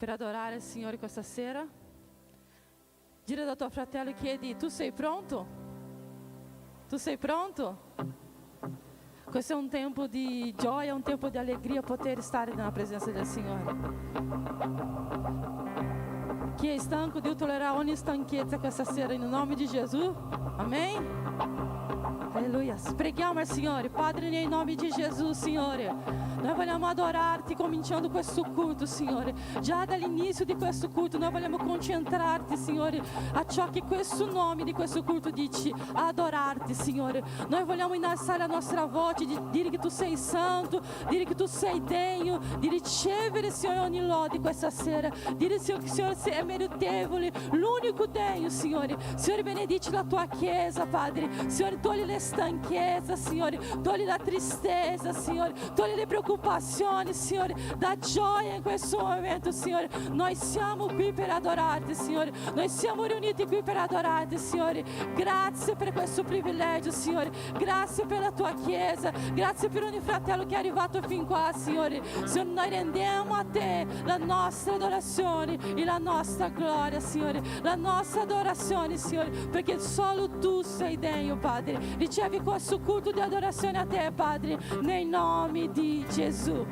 per adorare il Signore questa sera? Gira da tuo fratello e chiedi: tu sei pronto? Tu sei pronto? Questo è un tempo di gioia, un tempo di allegria poter stare nella presenza del Signore. Chi è stanco, Dio toglierà ogni stanchezza questa sera in nome di Gesù. Amen. Alleluia. Preghiamo al Signore. Padre, nel nome di Gesù, Signore, noi vogliamo adorarti cominciando questo culto, Signore. Già dall'inizio di questo culto noi vogliamo concentrarti, Signore, a ciò che questo nome di questo culto dice, adorarti, Signore. Noi vogliamo innalzare la nostra voce, di dire che tu sei santo, dire che tu sei degno di ricevere, Signore, ogni lode questa sera. Dire, Signore, che il Signore è meritevole, l'unico degno, Signore. Signore, benedici la tua Chiesa, Padre. Signore, togli le stanchezze, Signore, togli la tristezza, Signore, togli le preoccupazioni, Signore, da gioia in questo momento, Signore. Noi siamo qui per adorarti, Signore. Noi siamo riuniti qui per adorarti, Signore. Grazie per questo privilegio, Signore. Grazie per la tua Chiesa. Grazie per ogni fratello che è arrivato fin qua, Signore. Signore, noi rendiamo a te la nostra adorazione e la nostra gloria, Signore. La nostra adorazione, Signore, perché solo tu sei degno, Padre. Ricevi questo culto di adorazione a te, Padre, nel nome di Gesù.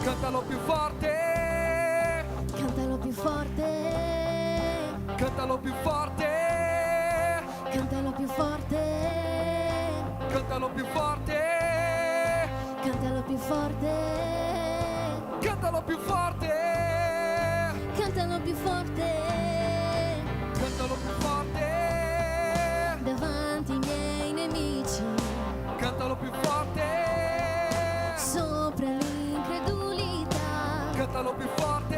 Cantalo più forte, cantalo più forte, cantalo più forte, cantalo più forte, cantalo più forte, cantalo più forte, cantalo più forte, cantalo più forte, cantalo più forte, davanti ai miei nemici, cantalo più forte, sopra l'incredulità, cantalo più forte,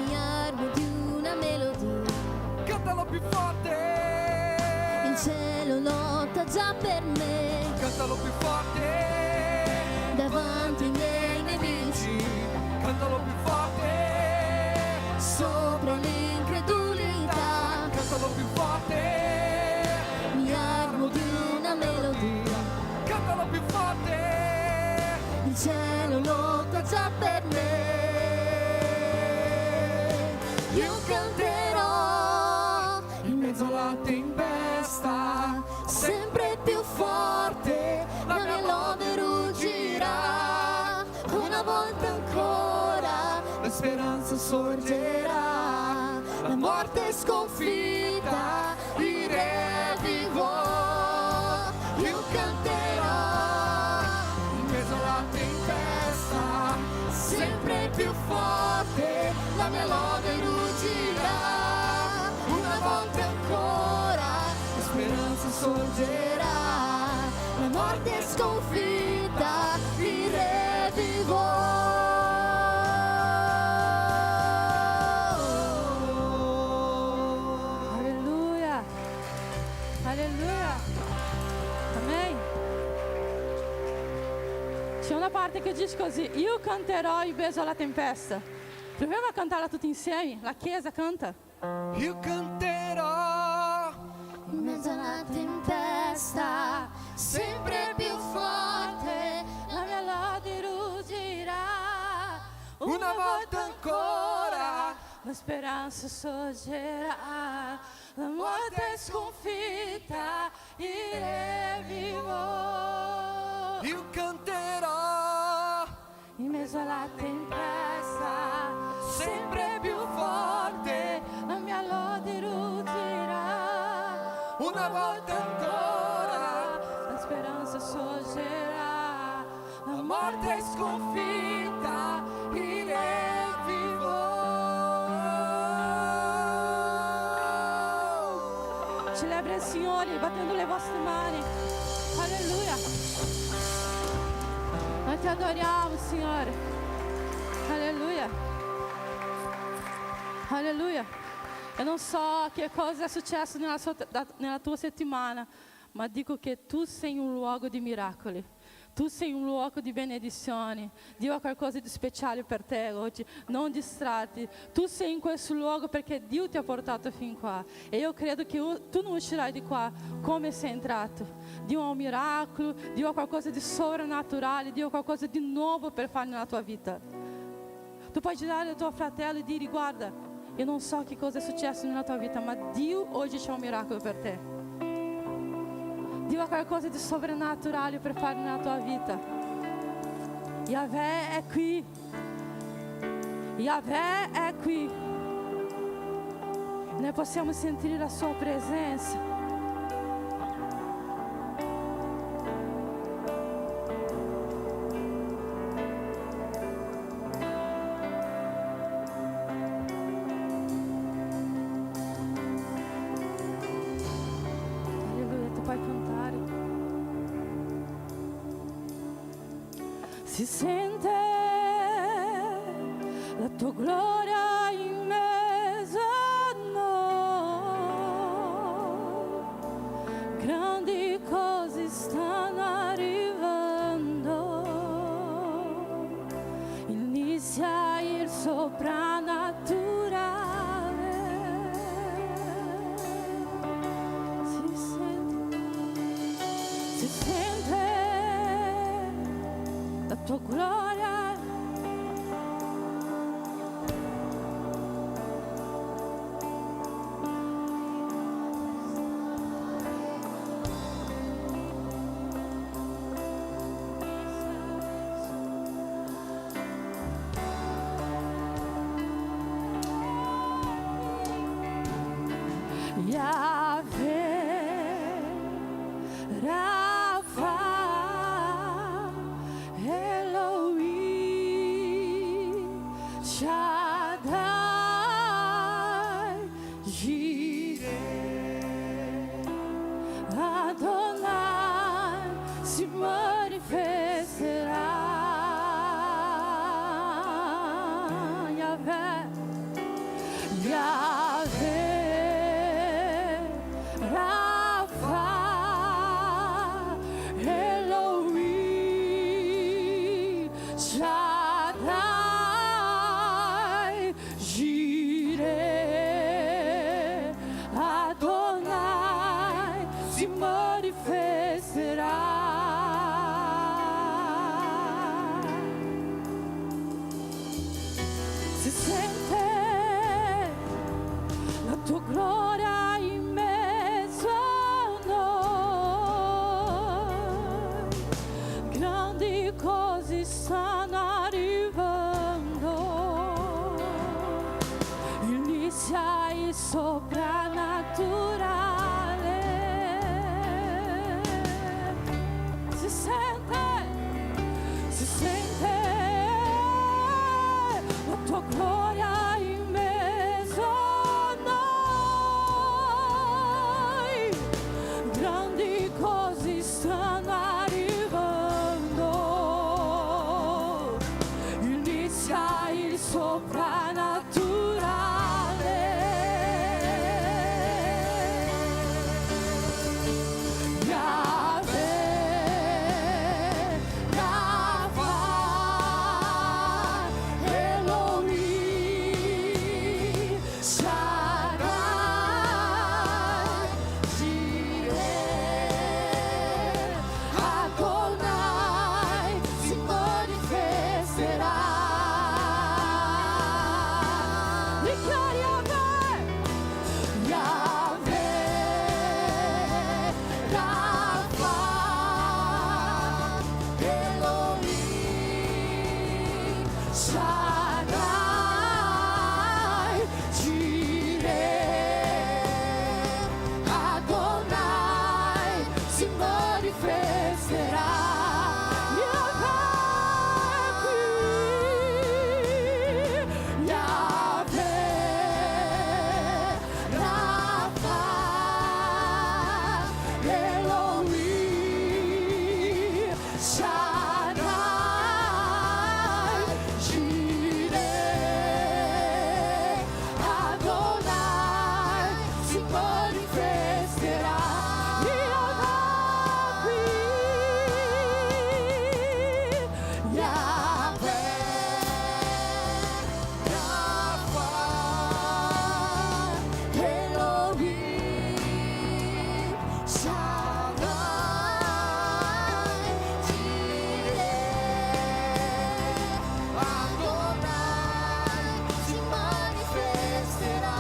mi armo di una melodia, cantalo più forte, il cielo lotta già per me, cantalo più forte, davanti ai miei nemici, cantalo più forte. tempesta, sempre più forte la mia lode ruggirà. Una volta ancora la speranza sorgerà, la morte è sconfitta, il re vivo. Io canterò in mezzo alla tempesta, sempre più forte, la mia lode ruggirà. Una volta ancora la speranza sorgerà, la morte è sconfitta, il re vivo. Aleluia. Aleluia. Amém. C'è una parte che dice così: io canterò in mezzo alla tempesta. Proviamo a cantarla tutti insieme. La chiesa canta. io canterò In mezzo alla tempesta, sempre più forte, La mia lode ruggirà. una volta ancora, La speranza sorgerà. La morte è sconfitta. Il re vivo. io canterò In mezzo alla tempesta, sempre più forte, la mia lode ruggirà. una volta ancora, La speranza sorgerà. La morte è sconfitta, il re vivo. Celebra il Signore battendo le vostre mani. Alleluia. Noi ti adoriamo, Signore. Alleluia. Alleluia. Eu non so che cosa è successo nella tua settimana, ma dico che tu sei un luogo di miracoli. Tu sei un luogo di benedizioni. Dio ha qualcosa di speciale per te oggi. Non distratti. Tu sei in questo luogo perché Dio ti ha portato fin qua. E io credo che tu non uscirai di qua come sei entrato. Dio ha un miracolo. Dio ha qualcosa di sovrannaturale. Dio ha qualcosa di nuovo per fare nella tua vita. Tu puoi girare al tuo fratello e dire: guarda, io non so che cosa è successo nella tua vita, ma Dio oggi c'ha un miracolo per te. Dio ha qualcosa di sovrannaturale per fare nella tua vita. Yahweh è qui. Yahweh è qui. Noi possiamo sentire la sua presenza. Alleluia, tu puoi cantare. Si sente la tua gloria in mezzo a noi. Grandi cose stanno arrivando. Inizia il soprannaturale. Si sente la tua gloria. Yahweh, Rapha, Elohim, Shaddai, Jireh, Adonai se manifesterá. Yahweh, Yahweh, Rapha, Elohim, Shaddai, Jireh, Adonai se manifesterá. Si sente la tua gloria in mezzo Shaddai, Jireh, Adonai se manifestará. Yahvé, Rafa, Elohim, Shaddai, Jireh, Adonai se manifestará.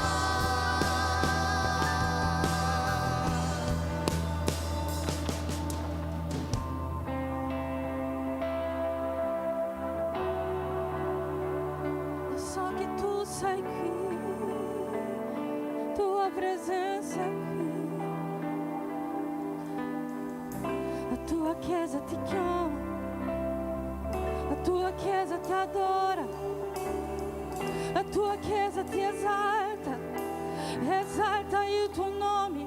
Só que tu sai aqui, tua presença aqui, a tua chiesa ti chiama, a tua chiesa ti adora, a tua chiesa ti esalta, esalta il tuo nome.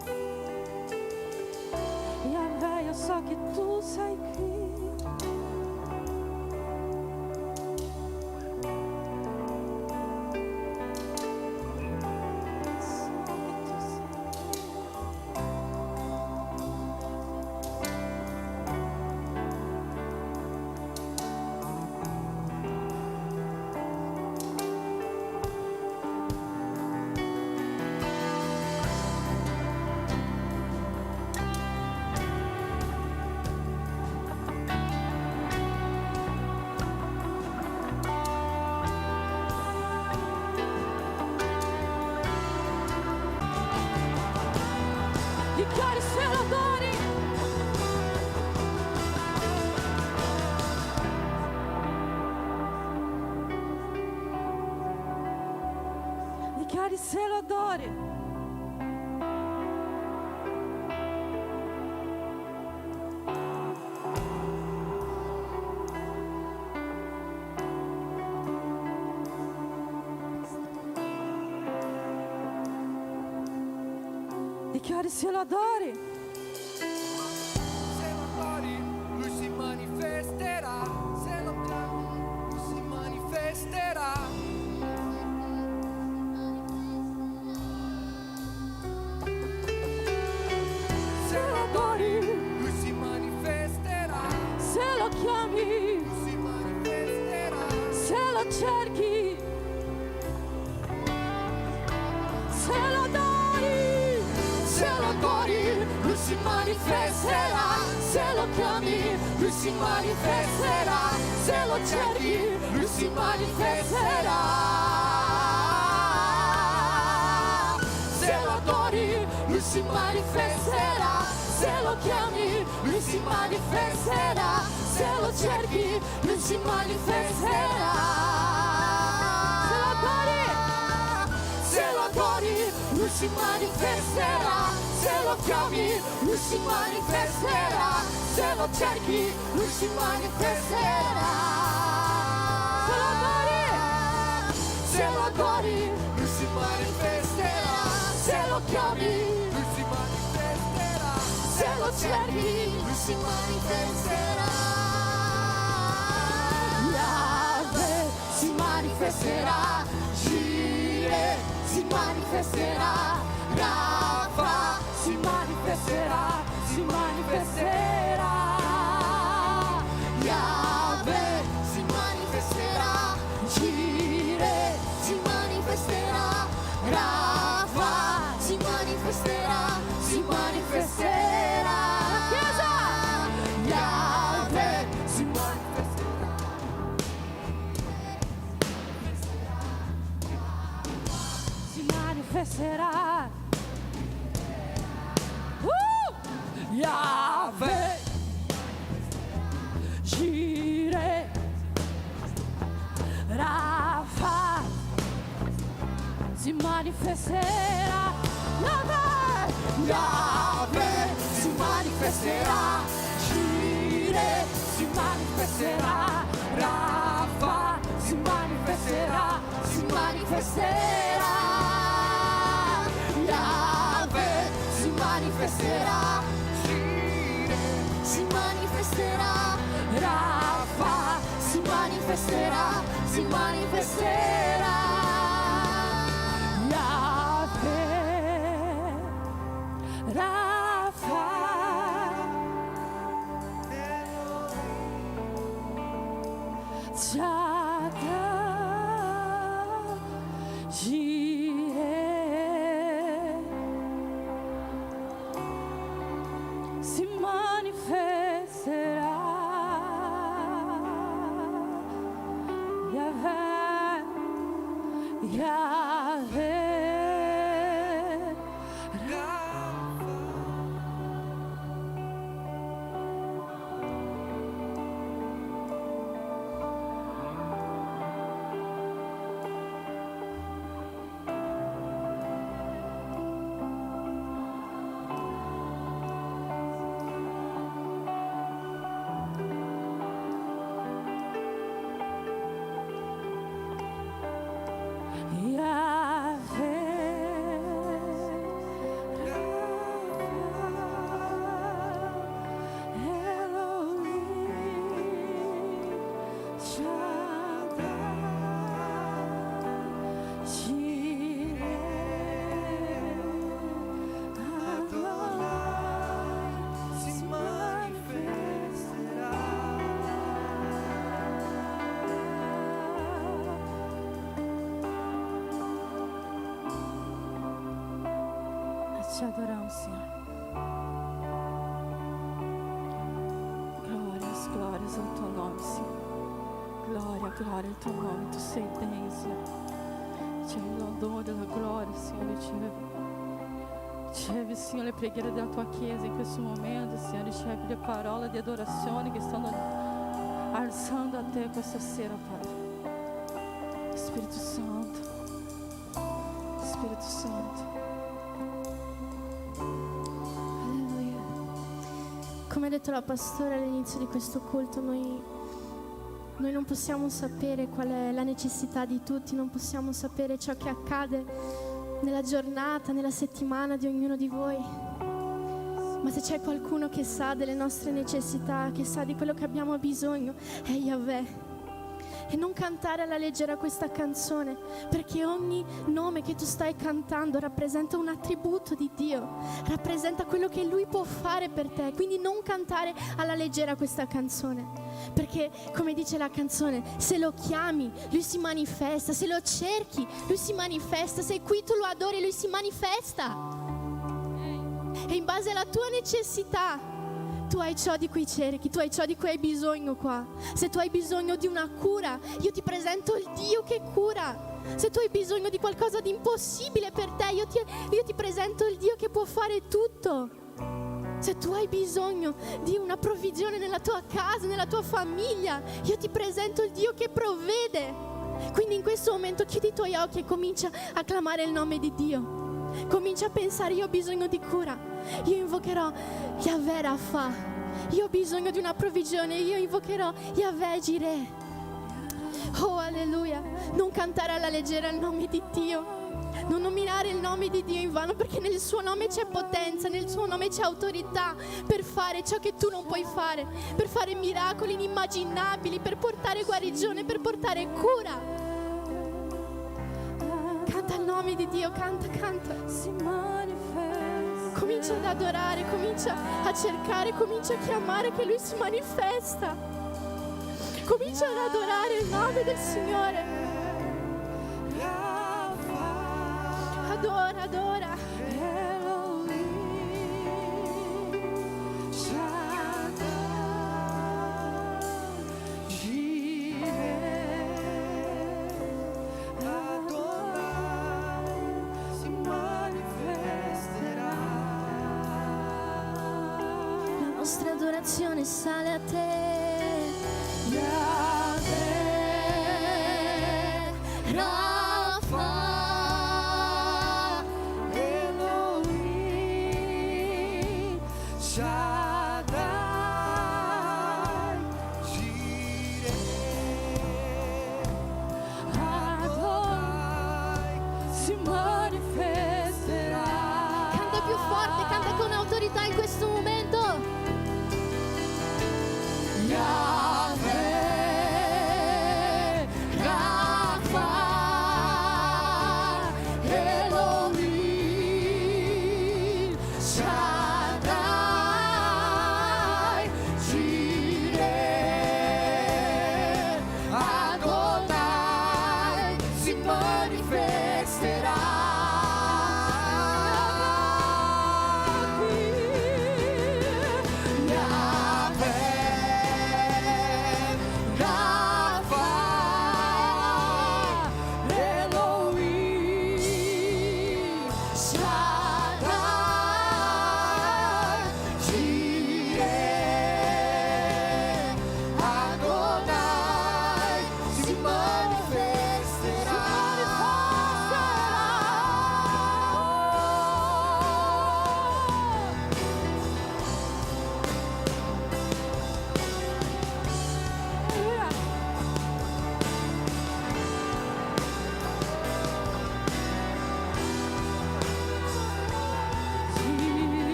Yahvé, eu só que tu sai aqui. Dichiari se lo adori. Dichiari se lo adori. Dichiari se lo adori. Se lo adori, lui si manifesterà. Se lo chiami, lui si manifesterà. Se lo adori, lui si manifesterà. Se lo chiami, Lui si manifesterà. se lo cerchi, se lo adori. Se lo adori, lui si manifesterà. Se lo chiami, lui si manifesterà. Se lo cerchi, lui si manifesterà. Se lo adori, lui si manifesterà. Se lo chiami, lui si manifesterà. Se lo cerchi, lui si manifesterà. Se lo adori, lui si manifesterà. Se lo chiami, lui si manifesterà. Se lo cerchi, lui si manifesterà. Se lo adori, Lui si manifesterà. se lo chiami, Lui si manifesterà. se lo cerchi, lui si manifesterà. Yahvé si manifesterà. Jireh si manifesterà. Rafa si manifesterà. Si manifesterà. Yahvé si manifesterà. Jireh si manifesterà. Rafa si manifesterà. Si manifesterà. Chiesa! Yahvé si manifesterà. Si manifesterà. Yahvé, Jireh, Rafa, si manifesterà. Yahvé si manifesterà. Jireh si manifesterà. Rafa si manifesterà. Si manifesterà. Yahvé si manifesterà. Jireh si si manifesterà. Rafa si manifesterà, si manifesterà. Yahweh, Rafa, Shaddai, Jireh, si manifesterà. Yahweh, Yahweh, Te adoramos, Senhor. Glórias, glórias ao teu nome, Senhor. Glória, glória ao teu nome. Tu sei bem, Senhor. Ti l'onore, la gloria, Signore. Ricevi, Signore, le preghiere della tua Chiesa in questo momento, Signore. Ricevi le parole di adorazione che stanno alzando a te questa sera, Padre. Spirito Santo. Spirito Santo. Come ha detto la pastora all'inizio di questo culto, noi non possiamo sapere qual è la necessità di tutti, non possiamo sapere ciò che accade nella giornata, nella settimana di ognuno di voi. Ma se c'è qualcuno che sa delle nostre necessità, che sa di quello che abbiamo bisogno, è Yahweh. E non cantare alla leggera questa canzone, perché ogni nome che tu stai cantando rappresenta un attributo di Dio, rappresenta quello che Lui può fare per te. Quindi non cantare alla leggera questa canzone, perché come dice la canzone, se lo chiami Lui si manifesta, se lo cerchi Lui si manifesta, se qui tu lo adori Lui si manifesta. E in base alla tua necessità tu hai ciò di cui cerchi, tu hai ciò di cui hai bisogno qua. Se tu hai bisogno di una cura, io ti presento il Dio che cura. Se tu hai bisogno di qualcosa di impossibile per te, io ti presento il Dio che può fare tutto. Se tu hai bisogno di una provvigione nella tua casa, nella tua famiglia, io ti presento il Dio che provvede. Quindi in questo momento chiudi i tuoi occhi e comincia a clamare il nome di Dio. Comincia a pensare, io ho bisogno di cura, io invocherò Yahweh Rafa, io ho bisogno di una provvigione, io invocherò Yahweh Jireh. Oh alleluia, non cantare alla leggera il nome di Dio, non nominare il nome di Dio in vano, perché nel suo nome c'è potenza, nel suo nome c'è autorità per fare ciò che tu non puoi fare, per fare miracoli inimmaginabili, per portare guarigione, per portare cura. Canta il nome di Dio, canta, canta. Si manifesta. Comincia ad adorare, comincia a cercare, comincia a chiamare che Lui si manifesta. Comincia ad adorare il nome del Signore. Adora, adora. La nostra adorazione sale a te. Yahweh, Rafa, Elohim, Shaddai, Jireh, Adonai si manifesterà. canta più forte, canta con autorità in questo momento.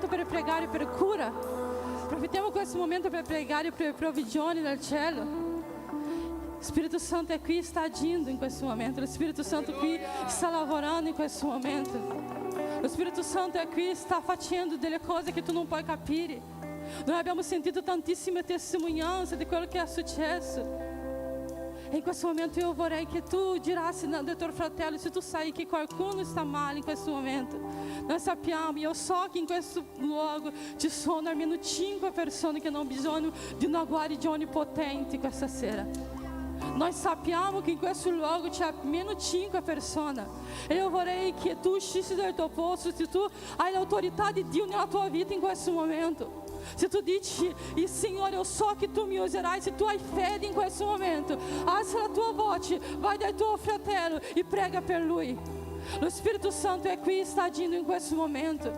momento per pregare per cura. Approfittiamo questo momento per pregare per provvigioni dal cielo. Lo Spirito Santo è qui, sta agindo in questo momento. Lo Spirito Santo qui sta lavorando in questo momento. Lo Spirito Santo è qui, sta facendo delle cose che tu non puoi capire. Noi abbiamo sentito tantissime testimonianze di quello che è successo. E in questo momento io vorrei che tu girassi del tuo fratello, se tu sai che qualcuno sta male in questo momento. Noi sappiamo, io so che in questo luogo ci sono almeno 5 persone che hanno bisogno di una guarigione potente questa sera. Noi sappiamo che in questo luogo c'è almeno 5 persone. E io vorrei che tu uscissi dal tuo posto, se tu hai l'autorità di Dio nella tua vita in questo momento. Se tu dici, Signore, io so che tu mi userai, se tu hai fede in questo momento, alza la tua voce, vai dal tuo fratello e prega per lui. Lo Spirito Santo è qui, sta agindo in questo momento.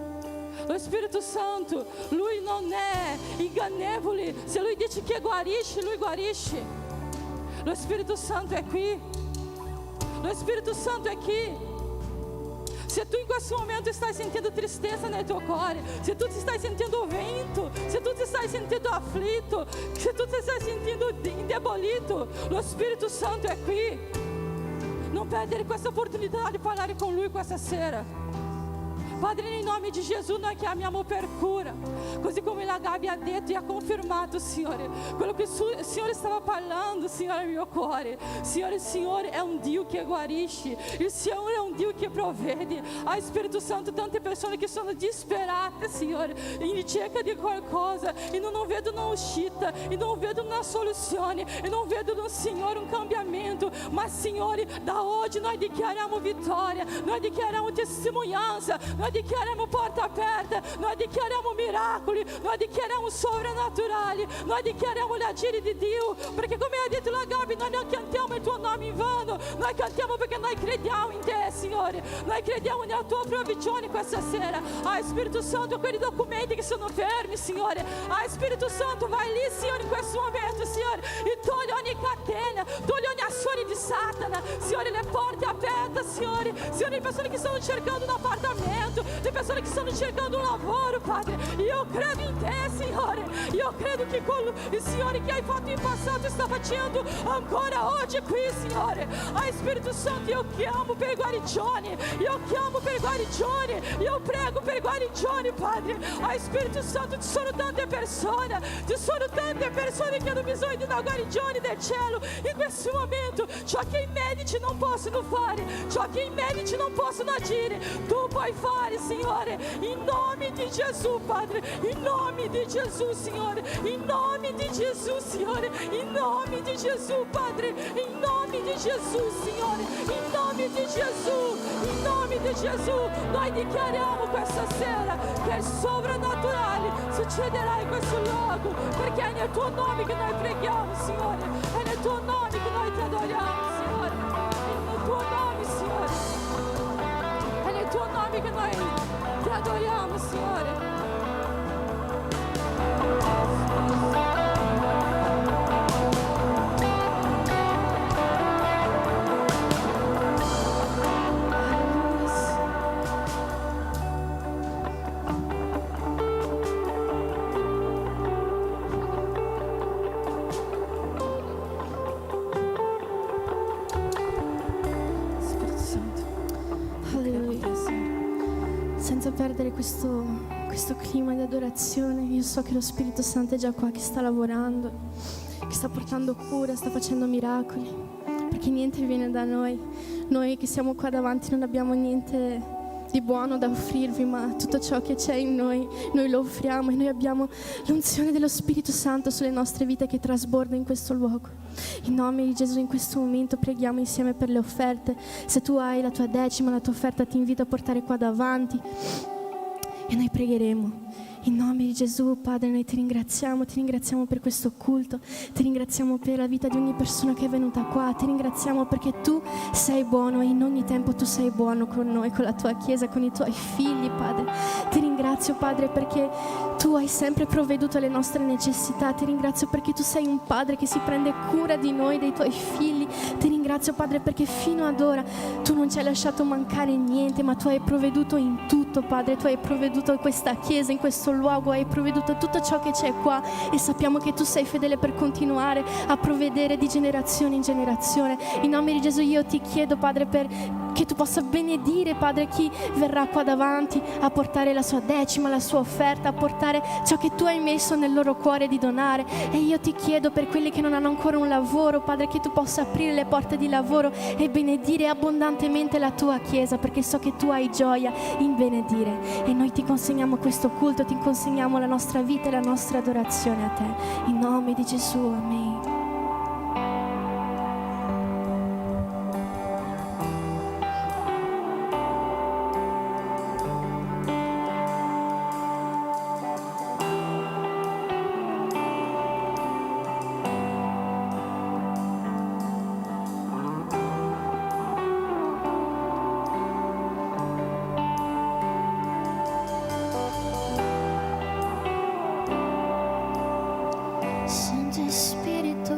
Lo Spirito Santo, lui non è ingannevole. Se lui dice che guarisce, lui guarisce. Lo Spirito Santo è qui. Lo Spirito Santo è qui. Se tu in questo momento stai sentendo tristezza nel tuo cuore, se tu ti stai sentendo vento, se tu ti stai sentendo afflitto, se tu ti stai sentendo indebolito, lo Spirito Santo è qui. Non perdere questa opportunità di parlare con Lui questa sera. Padre, nel nome di Gesù noi chiamiamo per cura, così come la Gabi ha detto e ha confermato, Signore, quello che il Signore stava parlando, Signore, nel mio cuore. Signore, il Signore è un Dio che guarisce, il Signore è un Dio che provvede. Spirito Santo, tante persone che sono disperate, Signore, in ricerca di qualcosa e non vedono uscita, e non vedono una soluzione, e non vedono, Signore, un cambiamento. Ma, Signore, da oggi noi dichiariamo vittoria, noi dichiariamo testimonianza, noi dichiariamo porta aperta, noi dichiariamo miracoli, noi dichiariamo sovrannaturali, noi dichiariamo l'agire di Dio, perché come ha detto la Gabi, noi non cantiamo il tuo nome in vano, noi cantiamo perché noi crediamo in te, Signore, noi crediamo nella tua provvigione questa sera. Spirito Santo, quei documenti che sono fermi, Signore, Spirito Santo, vai lì, Signore, in questo momento, Signore, e togli ogni catena, togli ogni azione di Satana, Signore, le porte aperte, Signore, le persone che stanno cercando un appartamento, le persone che stanno cercando un lavoro, Padre, io credo in te, Signore, io credo che il Signore che hai fatto in passato sta facendo ancora oggi qui, Signore. Spirito Santo, io chiamo per guarigione, io chiamo per guarigione, io prego per guarigione, Padre. Spirito Santo, ci sono tante persone che hanno bisogno di una guarigione del cielo in questo momento. Ciò che i medici non possono fare, ciò che i medici non possono agire, tu puoi fare, Signore, in nome di Gesù, Padre, in nome di Gesù, Signore, in nome di Gesù, Signore, in nome di Gesù, Padre, in nome di Gesù, Signore, in nome di Gesù, in nome di Gesù. Noi dichiariamo questa sera che il sovrannaturale succederà in questo luogo, perché è nel tuo nome che noi preghiamo, Signore, è nel tuo nome che noi ti adoriamo, Signore, è nel tuo nome, Signore, è nel tuo nome che noi ti adoriamo, Signore. Senza perdere questo clima di adorazione, io so che lo Spirito Santo è già qua, che sta lavorando, che sta portando cura, sta facendo miracoli, perché niente viene da noi. Noi che siamo qua davanti non abbiamo niente di buono da offrirvi, ma tutto ciò che c'è in noi lo offriamo, e noi abbiamo l'unzione dello Spirito Santo sulle nostre vite che trasborda in questo luogo. In nome di Gesù, in questo momento preghiamo insieme per le offerte. Se tu hai la tua decima, la tua offerta, ti invito a portare qua davanti e noi pregheremo. In nome di Gesù, Padre, noi ti ringraziamo per questo culto, ti ringraziamo per la vita di ogni persona che è venuta qua, ti ringraziamo perché tu sei buono e in ogni tempo tu sei buono con noi, con la tua Chiesa, con i tuoi figli, Padre. Ti ringrazio ringrazio, Padre, perché tu hai sempre provveduto alle nostre necessità. Ti ringrazio perché tu sei un Padre che si prende cura di noi, dei tuoi figli. Ti ringrazio, Padre, perché fino ad ora tu non ci hai lasciato mancare niente, ma tu hai provveduto in tutto, Padre. Tu hai provveduto in questa chiesa, in questo luogo, hai provveduto tutto ciò che c'è qua, e sappiamo che tu sei fedele per continuare a provvedere di generazione in generazione. In nome di Gesù io ti chiedo, Padre, che tu possa benedire, Padre, chi verrà qua davanti a portare la sua decima, la sua offerta, a portare ciò che tu hai messo nel loro cuore di donare. E io ti chiedo per quelli che non hanno ancora un lavoro, Padre, che tu possa aprire le porte di lavoro e benedire abbondantemente la tua chiesa, perché so che tu hai gioia in benedire. E noi ti consegniamo questo culto, ti consegniamo la nostra vita e la nostra adorazione a te. In nome di Gesù, amen. Santo Espíritu,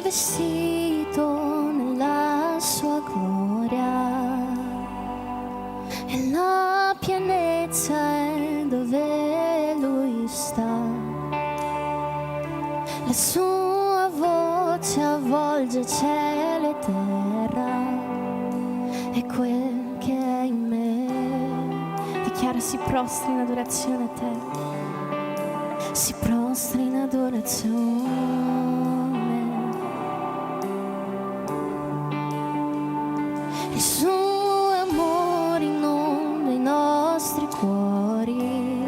rivestito nella sua gloria, e la pienezza è dove lui sta. La sua voce avvolge cielo e terra, e quel che è in me dichiara si prostra in adorazione a te, si prostra in adorazione. Il suo amore inonda i nostri cuori,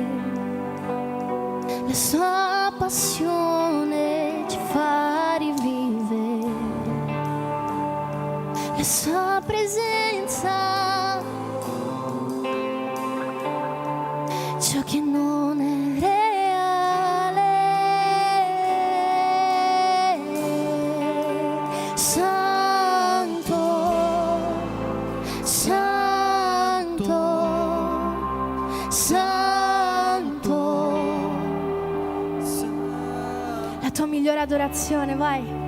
la sua passione ci fa rivivere, la sua presenza, ciò che non è reale. Santo, Santo, Santo. La tua migliore adorazione, vai.